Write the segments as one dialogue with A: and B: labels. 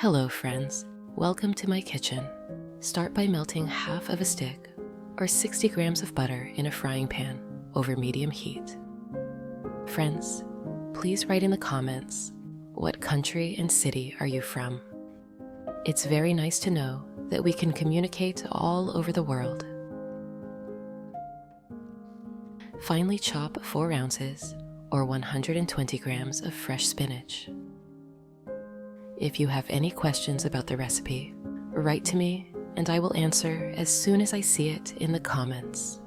A: Hello friends, welcome to my kitchen. Start by melting half of a stick or 60 grams of butter in a frying pan over medium heat. Friends, please write in the comments, what country and city are you from? It's very nice to know that we can communicate all over the world. Finely chop 4 ounces or 120 grams of fresh spinach. If you have any questions about the recipe, write to me and I will answer as soon as I see it in the comments.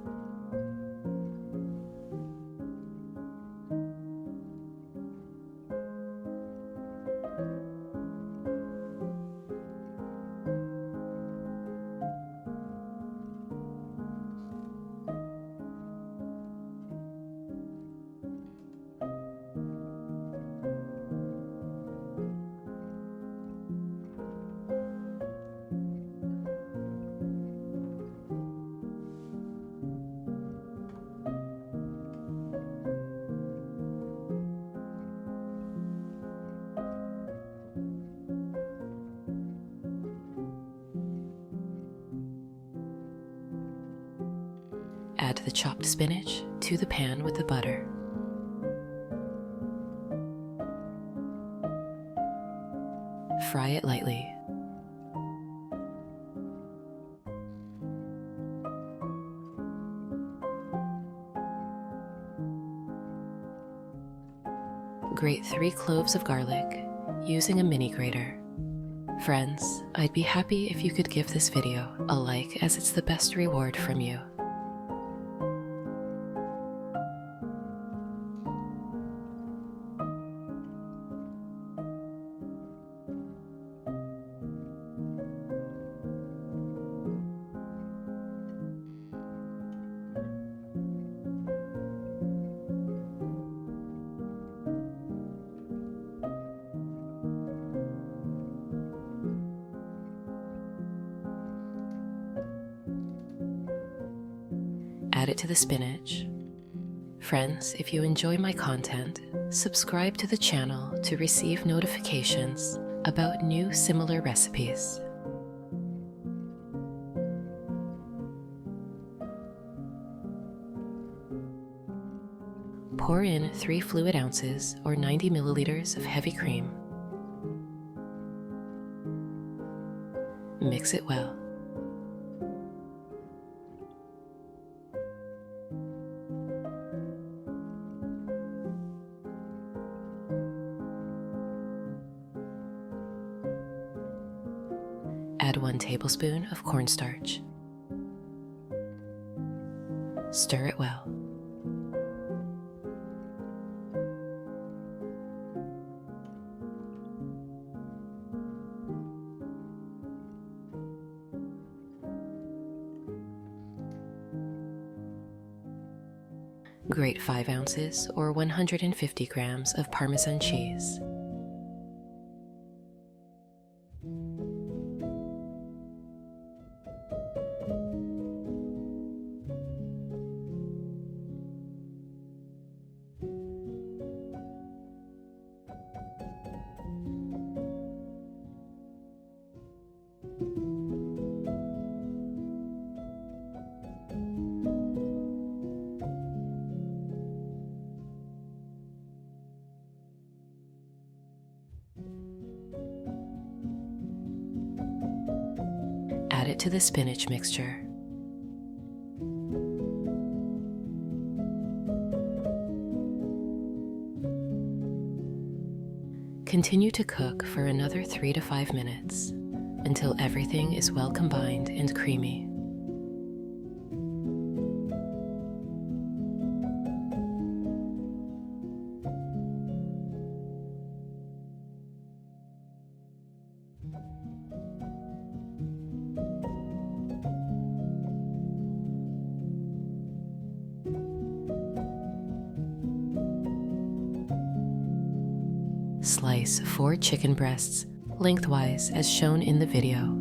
A: Add the chopped spinach to the pan with the butter. Fry it lightly. Grate 3 cloves of garlic using a mini grater. Friends, I'd be happy if you could give this video a like as it's the best reward from you. Add it to the spinach. Friends, if you enjoy my content, subscribe to the channel to receive notifications about new similar recipes. Pour in 3 fluid ounces or 90 milliliters of heavy cream. Mix it well. Add 1 tablespoon of cornstarch. Stir it well. Grate 5 ounces or 150 grams of Parmesan cheese. Add it to the spinach mixture. Continue to cook for another 3 to 5 minutes until everything is well combined and creamy. Slice 4 chicken breasts lengthwise as shown in the video.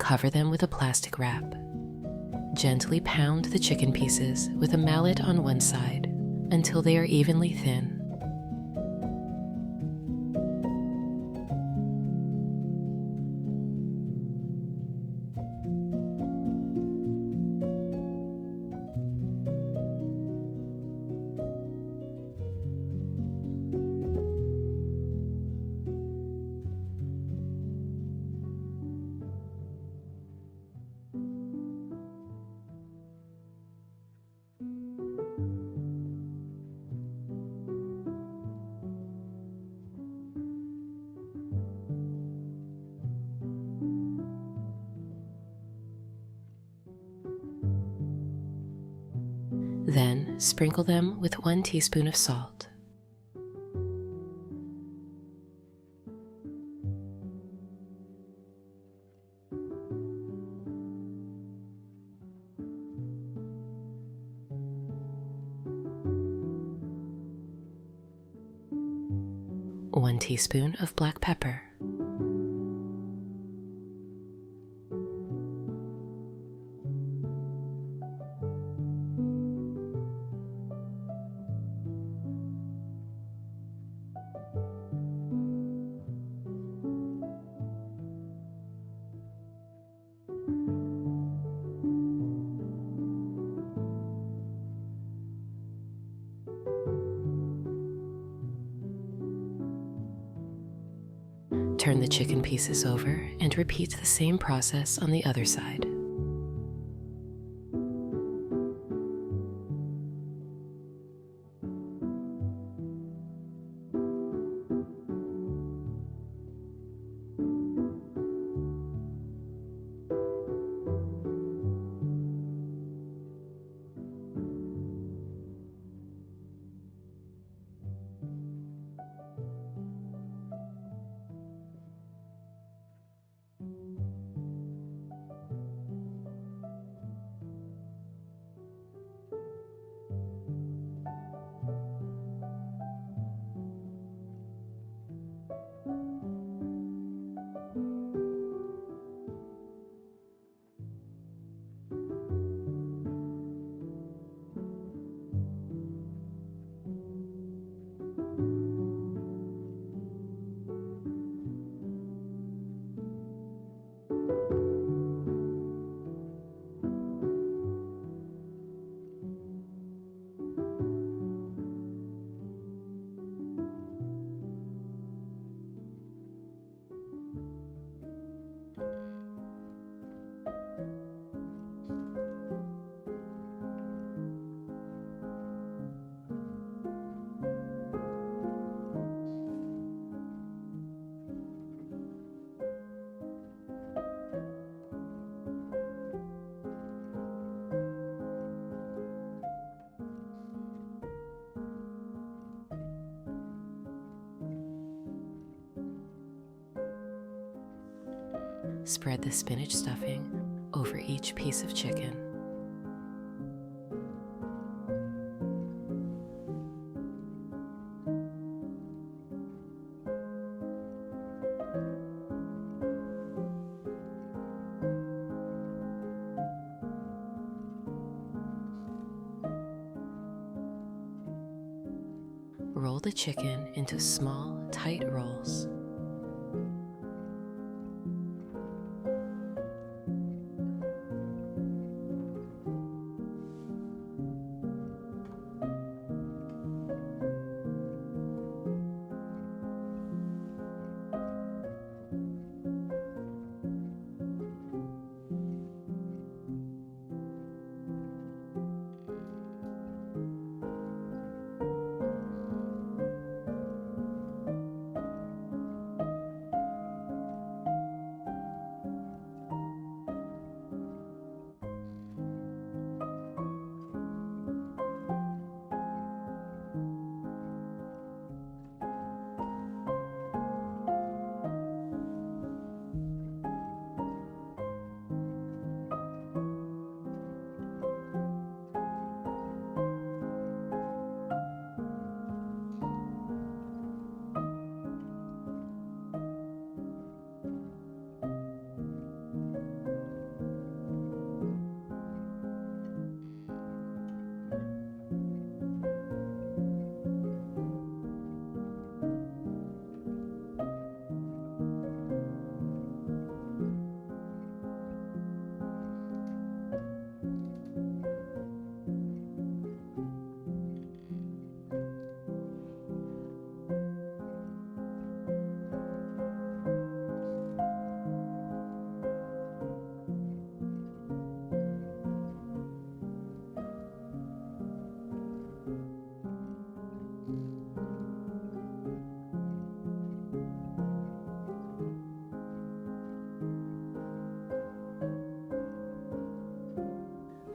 A: cover them with a plastic wrap. Gently pound the chicken pieces with a mallet on one side until they are evenly thin. Then sprinkle them with 1 teaspoon of salt. One teaspoon of black pepper. Turn the chicken pieces over and repeat the same process on the other side. Spread the spinach stuffing over each piece of chicken. Roll the chicken into small, tight rolls.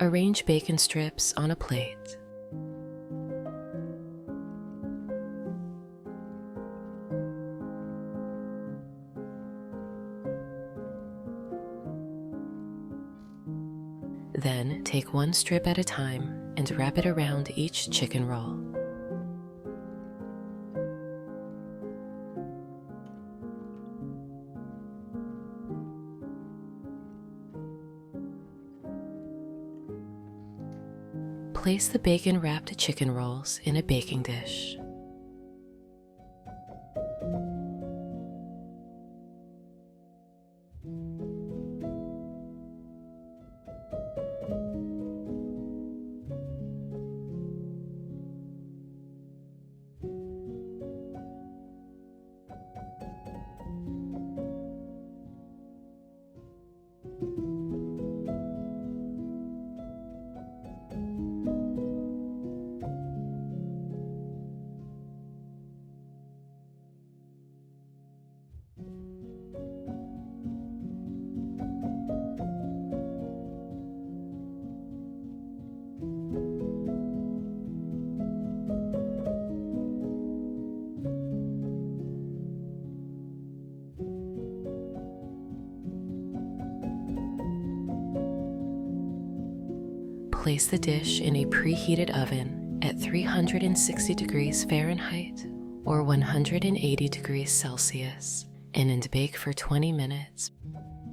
A: Arrange bacon strips on a plate. Then take one strip at a time and wrap it around each chicken roll. Place the bacon-wrapped chicken rolls in a baking dish. Place the dish in a preheated oven at 360 degrees Fahrenheit or 180 degrees Celsius and bake for 20 minutes.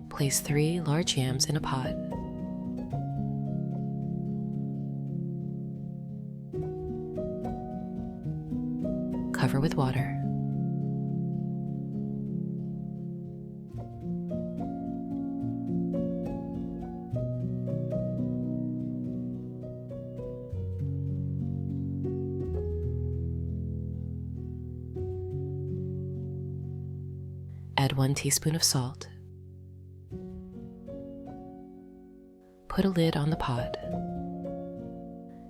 A: Place 3 large yams in a pot. Cover with water. Add 1 teaspoon of salt. Put a lid on the pot.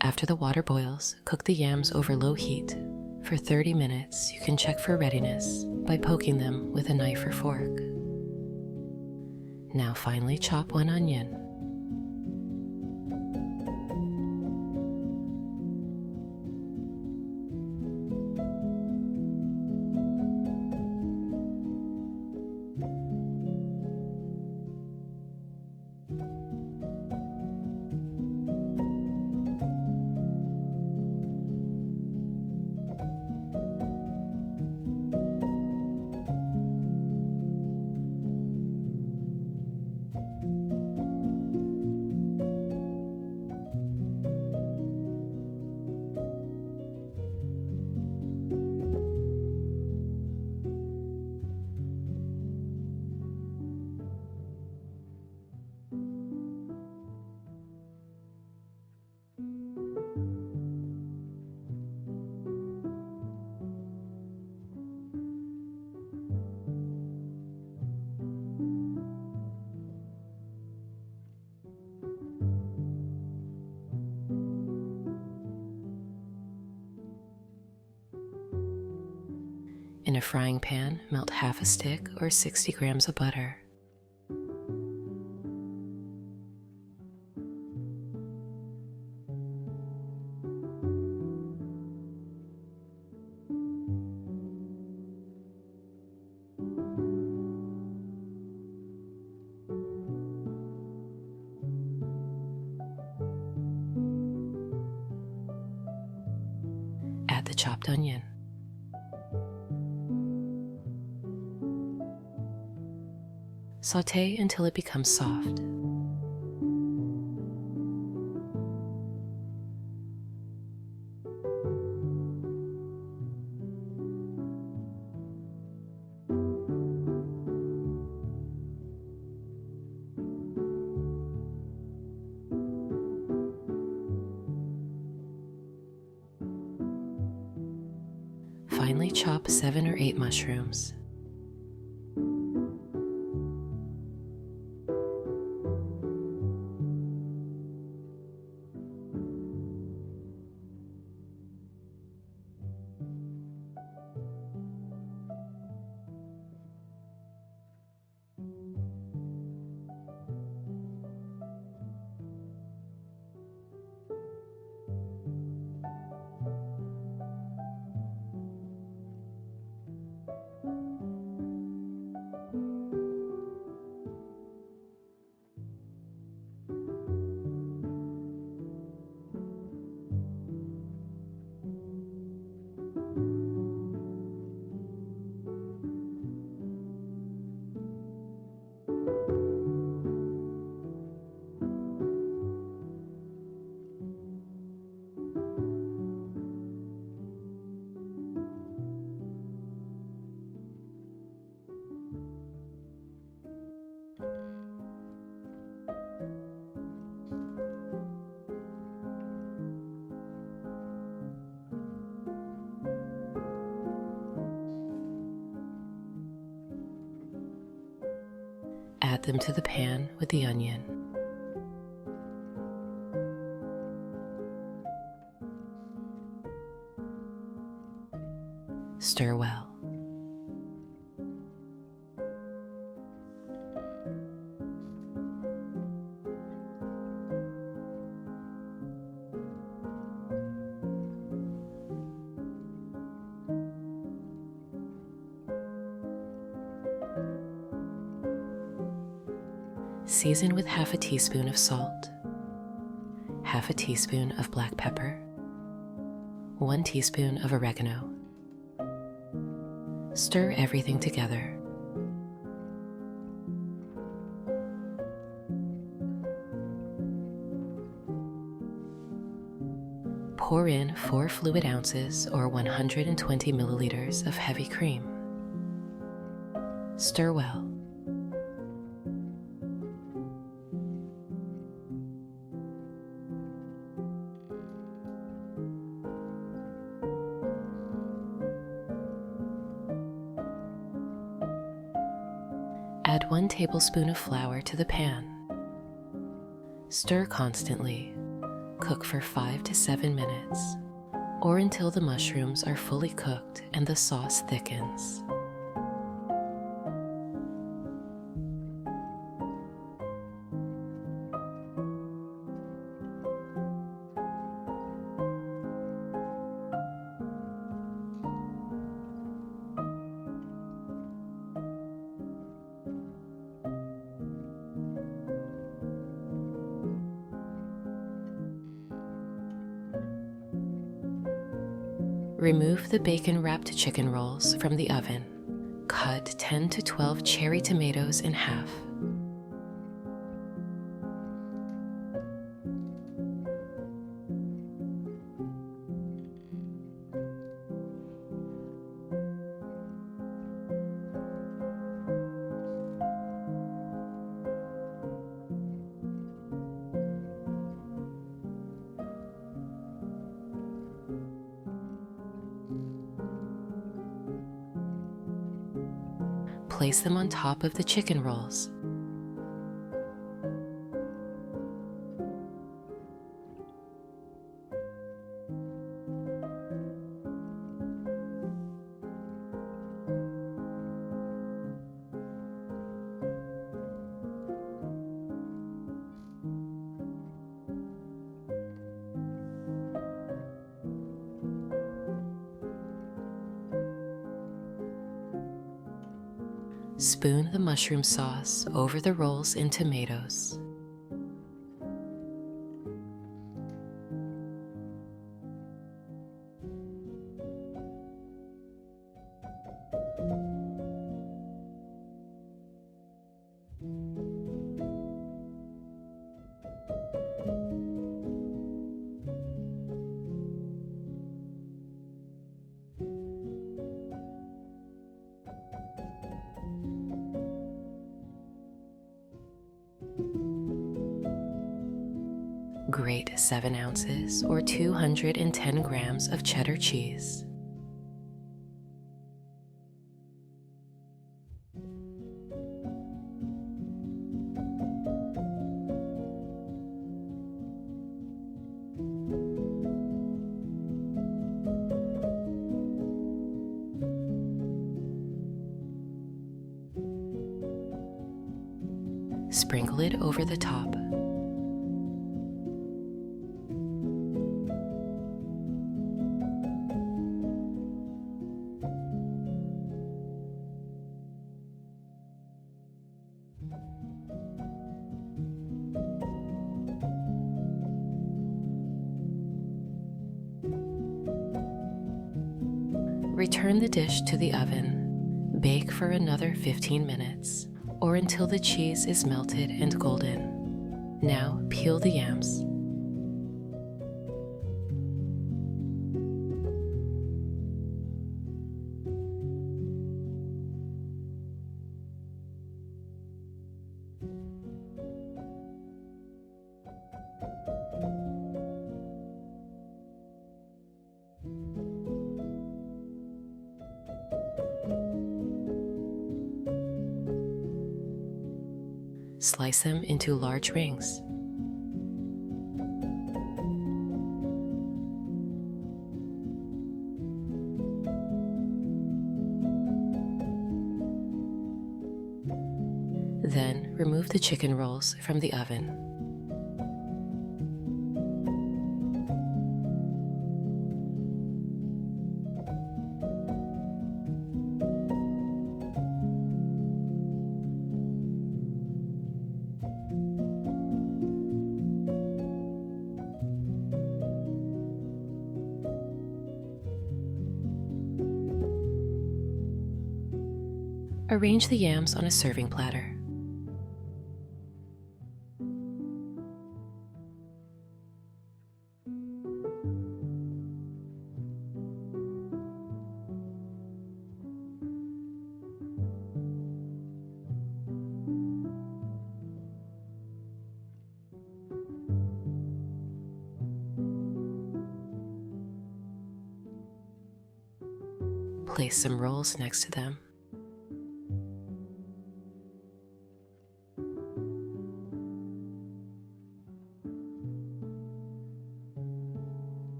A: After the water boils, cook the yams over low heat. For 30 minutes, you can check for readiness by poking them with a knife or fork. Now finely chop 1 onion. In a frying pan, melt half a stick or 60 grams of butter. Add the chopped onion. Sauté until it becomes soft. Finely chop 7 or 8 mushrooms. Add them to the pan with the onion. Stir well. Season with half a teaspoon of salt, half a teaspoon of black pepper, 1 teaspoon of oregano. Stir everything together. Pour in 4 fluid ounces or 120 milliliters of heavy cream. Stir well. Add 1 tablespoon of flour to the pan. Stir constantly. Cook for 5 to 7 minutes, or until the mushrooms are fully cooked and the sauce thickens. Remove the bacon-wrapped chicken rolls from the oven. Cut 10 to 12 cherry tomatoes in half. Place them on top of the chicken rolls. Spoon the mushroom sauce over the rolls and tomatoes. Grate 7 ounces or 210 grams of cheddar cheese. Sprinkle it over the top. Return the dish to the oven. Bake for another 15 minutes or until the cheese is melted and golden. Now peel the yams. Slice them into large rings. Then remove the chicken rolls from the oven. Arrange the yams on a serving platter. Place some rolls next to them.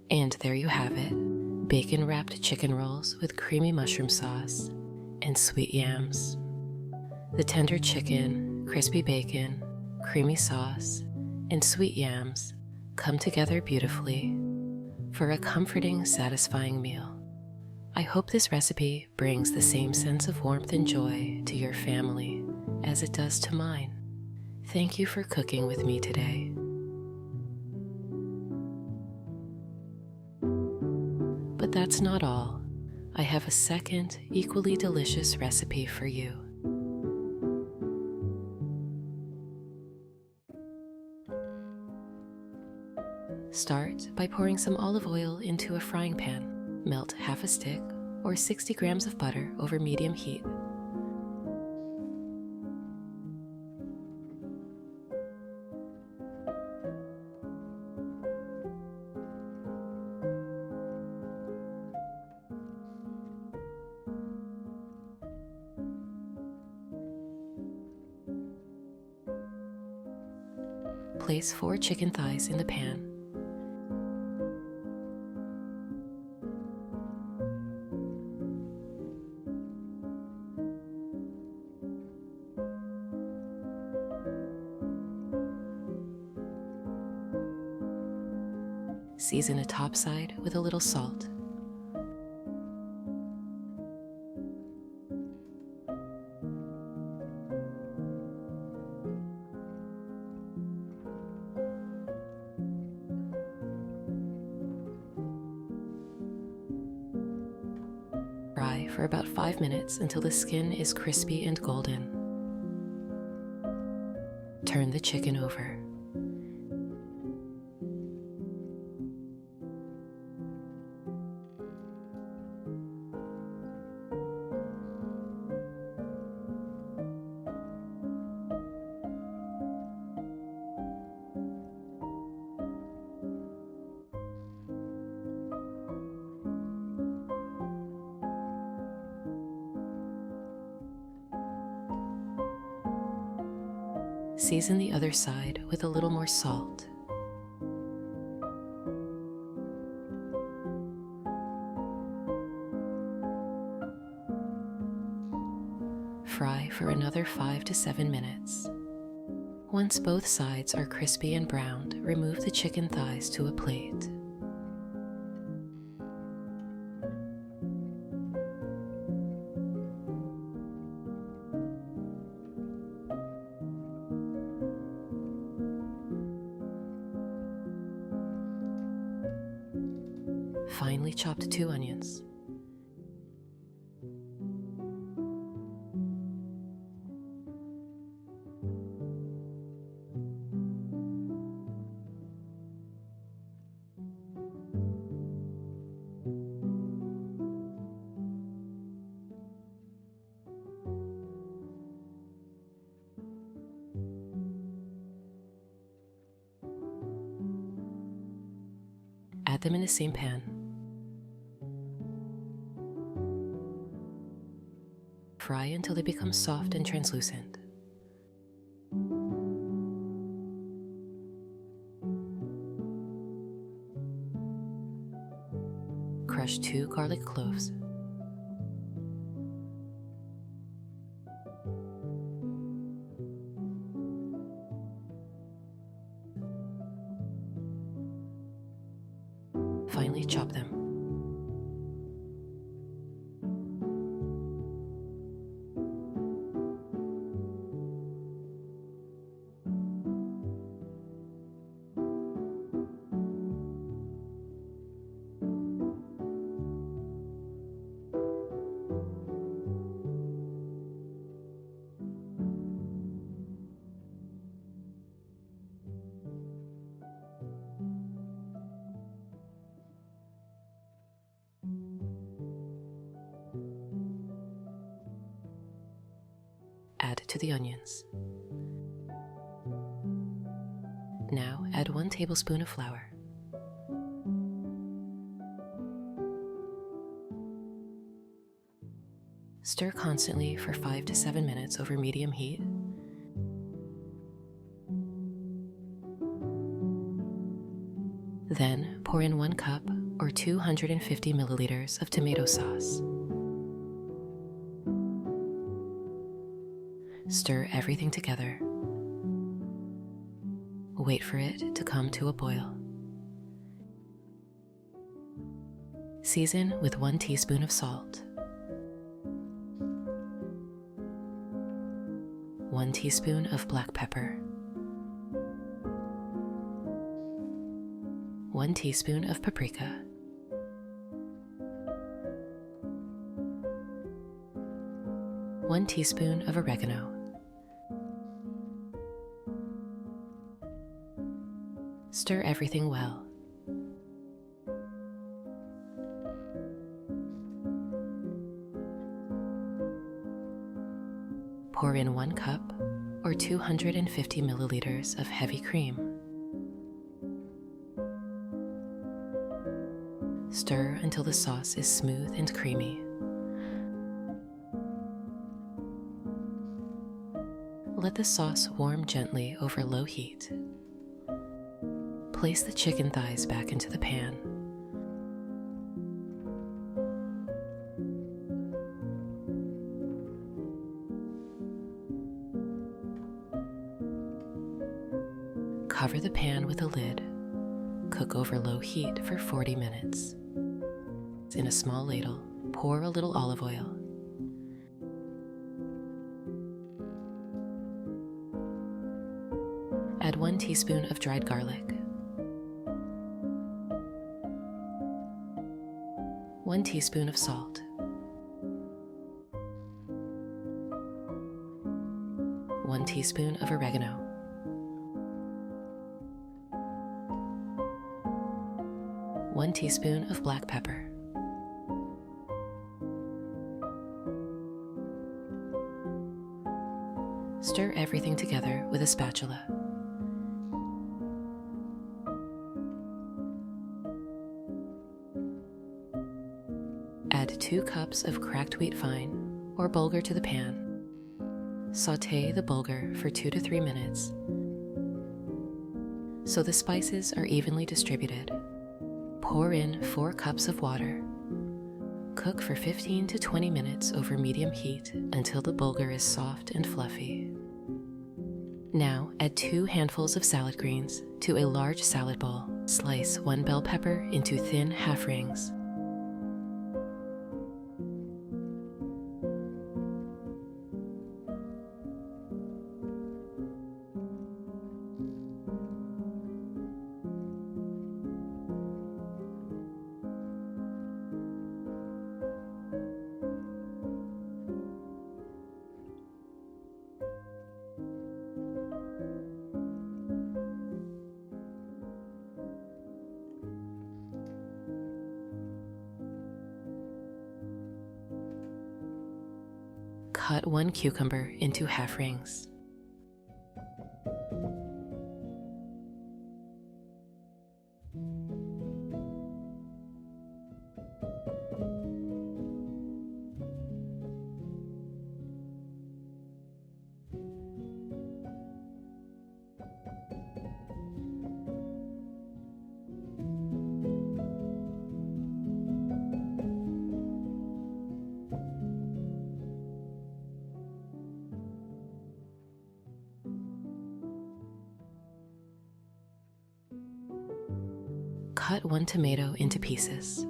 A: And there you have it, bacon-wrapped chicken rolls with creamy mushroom sauce and sweet yams. The tender chicken, crispy bacon, creamy sauce, and sweet yams come together beautifully for a comforting, satisfying meal. I hope this recipe brings the same sense of warmth and joy to your family as it does to mine. Thank you for cooking with me today. But that's not all. I have a second, equally delicious recipe for you. Start by pouring some olive oil into a frying pan. Melt half a stick or 60 grams of butter over medium heat. Place 4 chicken thighs in the pan. Season a top side with a little salt. Fry for about 5 minutes until the skin is crispy and golden. Turn the chicken over. Season the other side with a little more salt. Fry for another 5 to 7 minutes. Once both sides are crispy and browned, remove the chicken thighs to a plate. Finely chopped 2 onions. Add them in the same pan. fry until they become soft and translucent. Crush 2 garlic cloves. Finely chop them. Add to the onions. Now add 1 tablespoon of flour. Stir constantly for 5 to 7 minutes over medium heat. Then pour in 1 cup or 250 milliliters of tomato sauce. Stir everything together. Wait for it to come to a boil. Season with 1 teaspoon of salt, 1 teaspoon of black pepper, 1 teaspoon of paprika, 1 teaspoon of oregano. Stir everything well. Pour in 1 cup or 250 milliliters of heavy cream. Stir until the sauce is smooth and creamy. Let the sauce warm gently over low heat. Place the chicken thighs back into the pan. Cover the pan with a lid. Cook over low heat for 40 minutes. In a small ladle, pour a little olive oil. Add 1 teaspoon of dried garlic, 1 teaspoon of salt, 1 teaspoon of oregano, 1 teaspoon of black pepper, stir everything together with a spatula. Add 2 cups of cracked wheat fine or bulgur to the pan. Sauté the bulgur for 2 to 3 minutes so the spices are evenly distributed. Pour in 4 cups of water. Cook for 15 to 20 minutes over medium heat until the bulgur is soft and fluffy. Now add 2 handfuls of salad greens to a large salad bowl. Slice 1 bell pepper into thin half rings. Cut 1 cucumber into half rings. cut 1 tomato into pieces.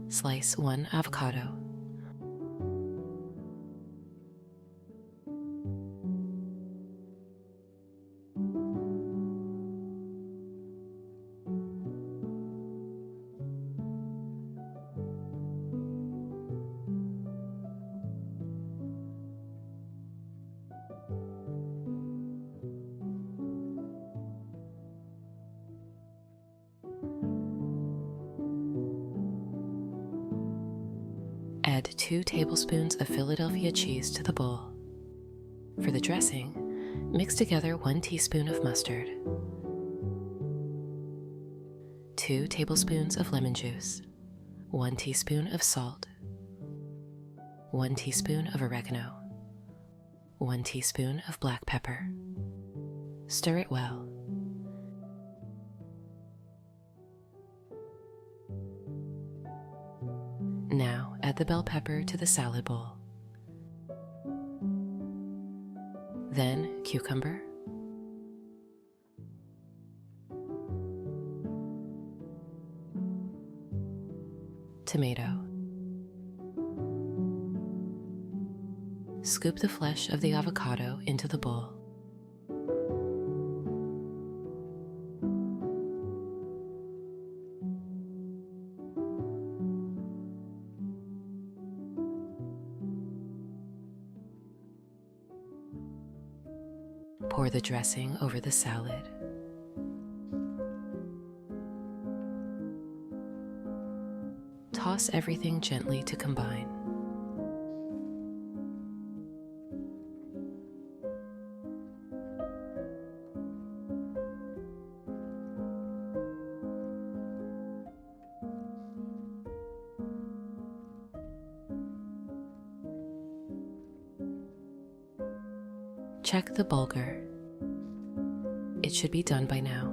A: Slice 1 avocado. Add 2 tablespoons of Philadelphia cheese to the bowl. For the dressing, mix together 1 teaspoon of mustard, 2 tablespoons of lemon juice, 1 teaspoon of salt, 1 teaspoon of oregano, 1 teaspoon of black pepper. Stir it well. Now add the bell pepper to the salad bowl. Then cucumber, tomato. Scoop the flesh of the avocado into the bowl. Pour the dressing over the salad. Toss everything gently to combine. Check the bulgur. It should be done by now.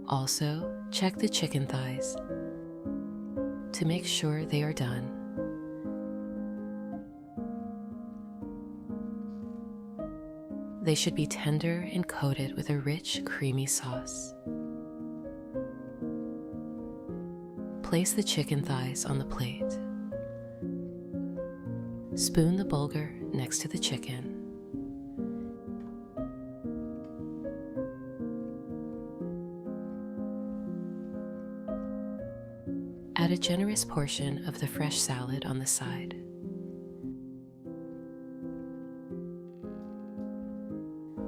A: Also, check the chicken thighs to make sure they are done. They should be tender and coated with a rich, creamy sauce. Place the chicken thighs on the plate. Spoon the bulgur next to the chicken. Add a generous portion of the fresh salad on the side.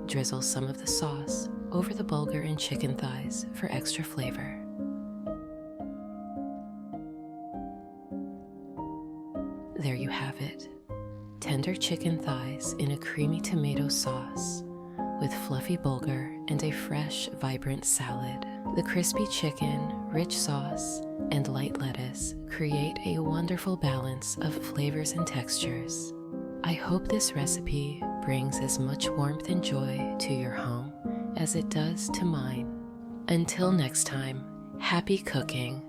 A: Drizzle some of the sauce over the bulgur and chicken thighs for extra flavor. There you have it, tender chicken thighs in a creamy tomato sauce with fluffy bulgur and a fresh, vibrant salad. The crispy chicken, rich sauce, and light lettuce create a wonderful balance of flavors and textures. I hope this recipe brings as much warmth and joy to your home as it does to mine. Until next time, happy cooking!